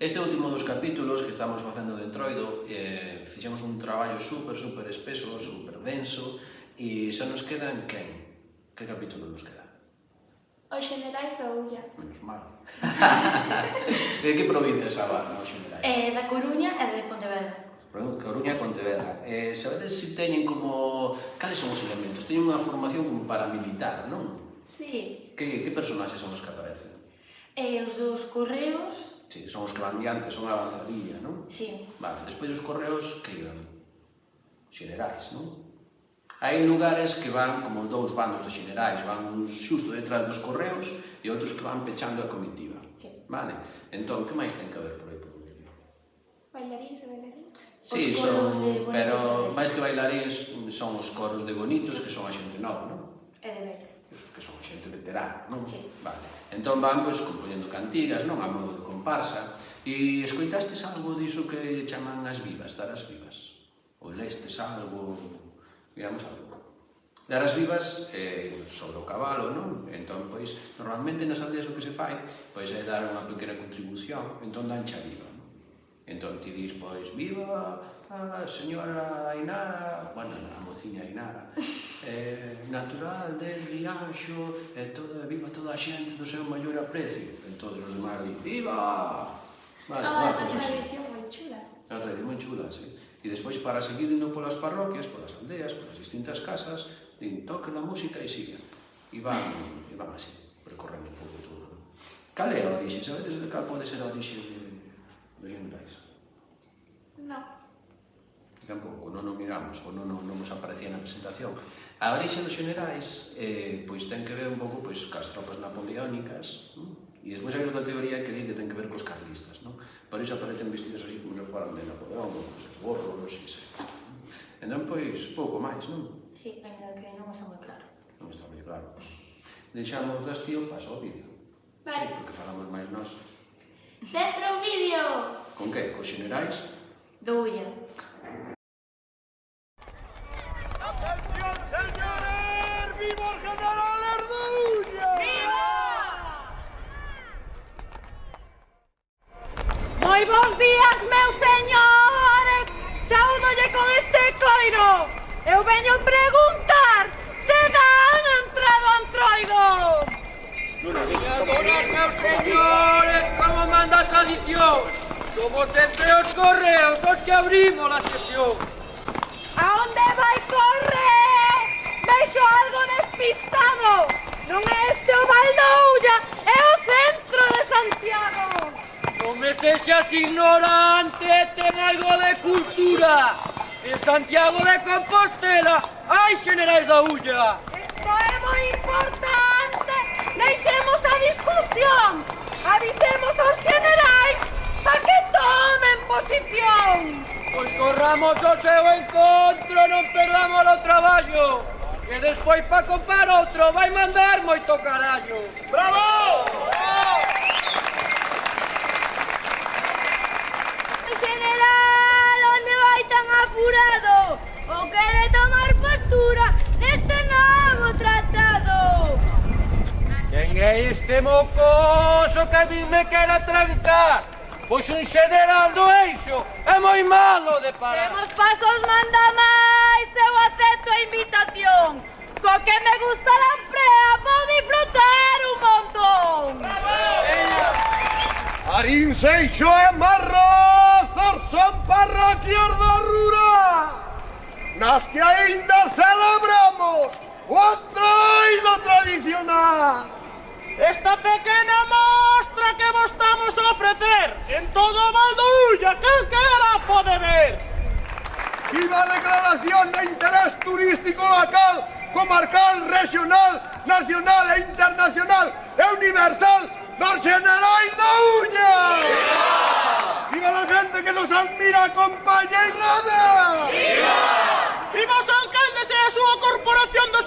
Este último dos capítulos que estamos facendo de Entroido, fixemos un traballo super espeso, super denso, e xa nos queda en quen? Que capítulo nos queda? Os Xenerais da Ulla. Menos mal. De que provincia saban os Xenerais? Da Coruña e de Pontevedra. Coruña e Pontevedra. Sabedes se teñen como... Cales son os elementos? Teñen unha formación como paramilitar, non? Sí. Que personaxes son os que aparecen? Os dos correos... Sí, son os que van diante, son a avanzadilla, non? Sí. Vale, despois os correos que iban? Xenerais, non? Hai lugares que van como dous bandos de xenerais, van uns xusto detrás dos correos e outros que van pechando a comitiva. Sí. Vale? Entón, que máis ten que ver por aí por medio? Bailaríns e bailaríns? Sí, Os coros son, de bonitos pero e máis que bailaríns son os coros de bonitos, que son a xente nova, non? de vellos. Que son a xente veterana, non? Sí. Vale. Entón van, pois, compoñendo cantigas, non? A modo de comparsa. E escoitastes algo diso que chaman as vivas, dar as vivas? Ou lestes algo? Miramos algo. Dar as vivas sobre o cabalo, non? Entón, pois, normalmente nas aldeas o que se fai, pois, é dar unha pequena contribución, entón danche a viva, non? Entón, ti dis, pois, viva a señora Ainara, bueno, a mociña Ainara, natural de Rianxo, viva toda a xente do seu maior aprecio. Entón, os demais di, viva! Vale, É unha tradición moi chula. É unha tradición moi chula, sí. E despois, para seguir indo polas parroquias, polas aldeas, polas distintas casas, din, toque a música e sigan. E van así, percorrendo un pouco todo. Cal é a orixe? Sabedes de cal pode ser a orixe dos Xenerais? Non. Tampouco, non o miramos, ou non nos aparecía na presentación. A orixe dos Xenerais, pois ten que ver un pouco pois, cas tropas napoleónicas, e despois hai outra teoría que di que ten que ver cos carlistas, non? Por iso aparecen vestidos así como se foran de Napoleón, con os gorros, e se... Entón, pois, pouco máis, non? Sí, ainda que non está moi claro. Non está moi claro. Deixamos das tío, paso ao vídeo. Vale. Sí, porque falamos máis nós. Dentro o vídeo! Con que? Cos Xenerais? Do Ulla. ¡Atención, señores! ¡Viva el general Erduña! ¡Viva! Moi bons días, meus señores! Saúdolle con este coiro! Eu veño preguntar se dan entrado a Entroido! Señoras, meus señores, como manda a tradición, somos entre os correos os que abrimos a sesión. A onde vai correo? Vexo algo despistado! Non é este o Val do Ulla, é o centro de Santiago! Non me sexas ignorante, ten algo de cultura. En Santiago de Compostela hai Xenerais da Ulla. Isto é moi importante! Deixemos a discusión! Avisemos aos xenerais para que tomen posición! Pois corramos ao seu encontro, non perdamos o traballo. Que despois pa comprar outro vai mandar moito carallo. Bravo! General, onde vai tan apurado? Ou quere tomar postura neste novo tratado? Quen é este mocoso que a mí me quera trancar? Pois un xeneral do Eixo é moi malo de parar. Temos pasos manda máis, eu acepto a invitación. Co que me gusta la prea, vou disfrutar un montón. Marín Seixo e Marrozos son parroquias da Rura, nas que aínda celebramos o Entroido tradicional. Esta pequena mostra que vos estamos a ofrecer en todo o Val do Ulla, calquera pode ver. Viva a declaración de interés turístico local, comarcal, regional, nacional e internacional e universal dos Xenerais da Ulla. ¡Viva! ¡Viva la gente que nos admira, acompaña y rodea! ¡Viva! ¡Viva os alcaldes e a súa corporación dos